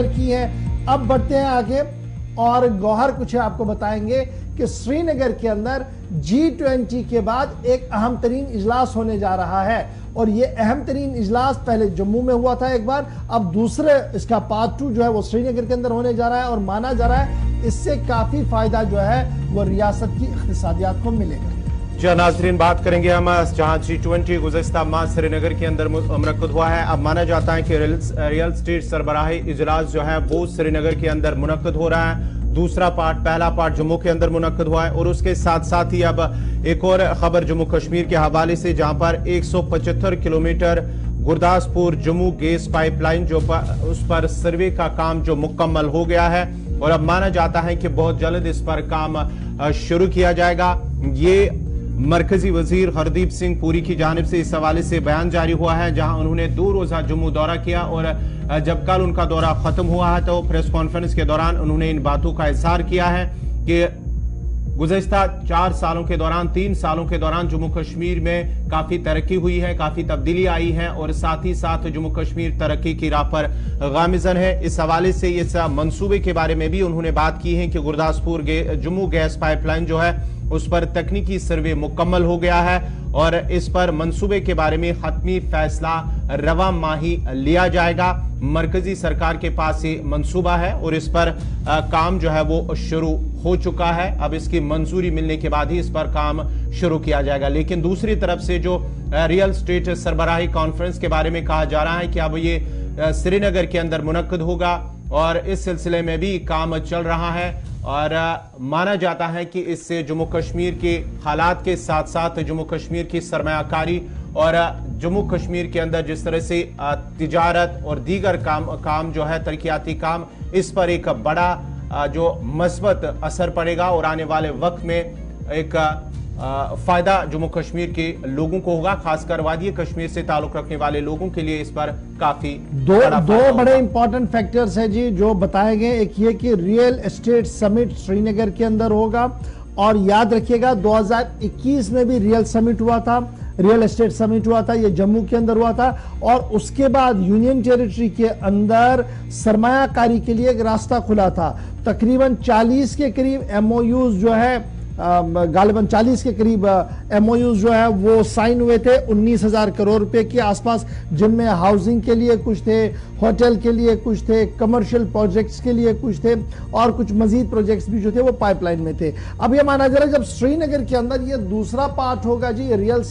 Share کی ہیں. اب بڑھتے ہیں آگے اور گوہر کچھ آپ کو بتائیں گے کہ سری نگر کے اندر G20 کے بعد ایک اہم ترین اجلاس ہونے جا رہا ہے اور یہ اہم ترین اجلاس پہلے جموں میں ہوا تھا ایک بار, اب دوسرے اس کا پارٹ 2 جو ہے وہ سری نگر کے اندر ہونے جا رہا ہے اور مانا جا رہا ہے اس سے کافی فائدہ جو ہے وہ ریاست کی اقتصادیات کو ملے گا. جی ناظرین, بات کریں گے ہم جہاں G20 گزشتہ ماہ سری نگر کے اندر منعقد ہوا ہے. اب مانا جاتا ہے کہ ریئل اسٹیٹ سربراہی اجلاس جو ہے وہ سری نگر کے اندر منعقد ہو رہا ہے. دوسرا پارٹ, پہلا پارٹ جموں کے اندر منعقد ہوا ہے اور اس کے ساتھ ساتھ ہی اب ایک اور خبر جموں کشمیر کے حوالے سے, جہاں پر 175 kilometre Gurdaspur Jammu gas pipe line جو اس پر سروے کا کام جو مکمل ہو گیا ہے اور اب مانا جاتا ہے کہ بہت جلد اس پر کام شروع کیا جائے گا. یہ مرکزی وزیر ہردیپ سنگھ پوری کی جانب سے اس حوالے سے بیان جاری ہوا ہے, جہاں انہوں نے 2 روزہ جموں دورہ کیا اور جب کل ان کا دورہ ختم ہوا ہے تو پریس کانفرنس کے دوران انہوں نے ان باتوں کا اظہار کیا ہے کہ گزشتہ 4 سالوں کے دوران 3 سالوں کے دوران جموں کشمیر میں کافی ترقی ہوئی ہے, کافی تبدیلی آئی ہے اور ساتھ ہی ساتھ جموں کشمیر ترقی کی راہ پر گامزن ہے. اس حوالے سے اس منصوبے کے بارے میں بھی انہوں نے بات کی ہے کہ Gurdaspur Jammu gas pipe line جو ہے اس پر تکنیکی سروے مکمل ہو گیا ہے اور اس پر منصوبے کے بارے میں حتمی فیصلہ رواں ماہی لیا جائے گا. مرکزی سرکار کے پاس یہ منصوبہ ہے اور اس پر کام جو ہے وہ شروع ہو چکا ہے. اب اس کی منظوری ملنے کے بعد ہی اس پر کام شروع کیا جائے گا. لیکن دوسری طرف سے جو ریئل اسٹیٹ سربراہی کانفرنس کے بارے میں کہا جا رہا ہے کہ اب یہ سری نگر کے اندر منعقد ہوگا اور اس سلسلے میں بھی کام چل رہا ہے اور مانا جاتا ہے کہ اس سے جموں کشمیر کے حالات کے ساتھ ساتھ جموں کشمیر کی سرمایہ کاری اور جموں کشمیر کے اندر جس طرح سے تجارت اور دیگر کام جو ہے ترقیاتی کام, اس پر ایک بڑا جو مثبت اثر پڑے گا اور آنے والے وقت میں ایک فائدہ جموں کشمیر کے لوگوں کو ہوگا, خاص کر وادی کشمیر سے تعلق رکھنے والے لوگوں کے لیے اس پر کافی دو بڑے امپورٹنٹ فیکٹرز ہیں جی جو بتائے گئے. ایک یہ کہ ریئل اسٹیٹ سمٹ سری نگر کے اندر ہوگا اور یاد رکھیے گا 2021 میں بھی ریئل اسٹیٹ سمٹ ہوا تھا, یہ جموں کے اندر ہوا تھا اور اس کے بعد یونین ٹیریٹری کے اندر سرمایہ کاری کے لیے ایک راستہ کھلا تھا. تقریباً 40 کے قریب ایم او یوز جو ہے غالباً 40 کے قریب ایم او یوز جو ہے وہ سائن ہوئے تھے 19,000 کروڑ روپے کے آس پاس, جن میں ہاؤسنگ کے لیے کچھ تھے, ہوٹل کے لیے کچھ تھے, کمرشل پروجیکٹس کے لیے کچھ تھے اور کچھ مزید پروجیکٹس بھی جو تھے وہ پائپ لائن میں تھے. اب یہ مانا جا رہا ہے جب سری نگر کے اندر یہ دوسرا پارٹ ہوگا جی ریئل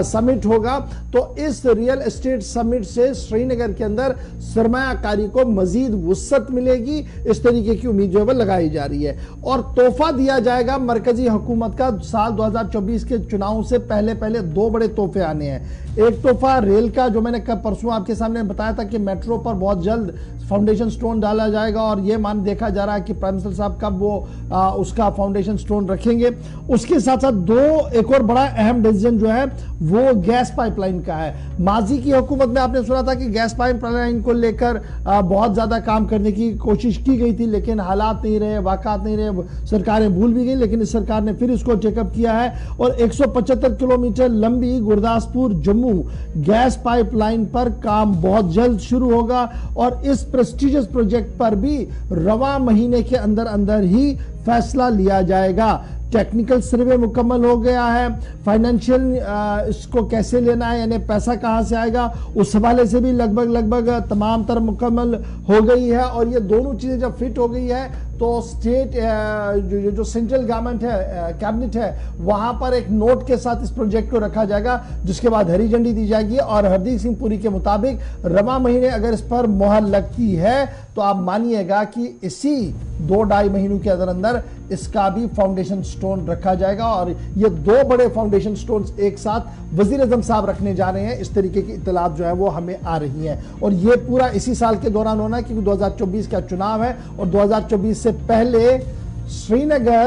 سمٹ ہوگا تو اس ریئل اسٹیٹ سمٹ سے سری نگر کے اندر سرمایہ کاری کو مزید وسعت ملے گی, اس طریقے کی امید جو ہے لگائی جا رہی ہے. اور تحفہ دیا جائے گا مرکزی حکومت کا سال 2024 کے چناؤں سے پہلے 2 بڑے تحفے آنے ہیں. ایک تحفہ ریل کا جو میں نے پرسوں آپ کے سامنے بتایا تھا کہ میٹرو پر بہت جلد فاؤنڈیشن سٹون ڈالا جائے گا اور یہ دیکھا جا رہا ہے کہ پرائم منسٹر صاحب کب وہ اس کا فاؤنڈیشن سٹون رکھیں گے. اس کے ساتھ ساتھ ایک اور بڑا اہم ڈیسیژن جو ہے وہ گیس پائپ لائن کا ہے. ماضی کی حکومت میں آپ نے سنا تھا کہ گیس پائپ لائن کو لے کر بہت زیادہ کام کرنے کی کوشش کی گئی تھی لیکن حالات نہیں رہے, واقعات نہیں رہے, سرکاریں بھول بھی گئی, لیکن اس سرکار نے پھر اس کو ٹیک اپ کیا ہے اور 175 کلومیٹر لمبی Gurdaspur Jammu gas pipe line پر کام بہت جلد شروع ہوگا اور اس پریسٹیجس پروجیکٹ پر بھی رواں مہینے کے اندر ہی فیصلہ لیا جائے گا. ٹیکنیکل سروے مکمل ہو گیا ہے, فائنینشیل اس کو کیسے لینا ہے یعنی پیسہ کہاں سے آئے گا اس حوالے سے بھی لگ بھگ تمام تر مکمل ہو گئی ہے. اور یہ دونوں چیزیں جب فٹ ہو گئی ہے تو اسٹیٹ جو سینٹرل گورنمنٹ ہے, کیبنٹ ہے, وہاں پر ایک نوٹ کے ساتھ اس پروجیکٹ کو رکھا جائے گا جس کے بعد ہری جھنڈی دی جائے گی اور ہردیپ سنگھ پوری کے مطابق رواں مہینے اگر اس پر مہر لگتی ہے تو آپ مانیے گا کہ اسی 2-2.5 مہینوں کے اندر اس کا بھی فاؤنڈیشن سٹون رکھا جائے گا. اور یہ 2 بڑے فاؤنڈیشن سٹونز ایک ساتھ وزیر اعظم صاحب رکھنے جا رہے ہیں, اس طریقے کی اطلاعات جو ہے وہ ہمیں آ رہی ہیں اور یہ پورا اسی سال کے دوران ہونا ہے کیونکہ 2024 کا چناؤ ہے اور 2024 سے پہلے سری نگر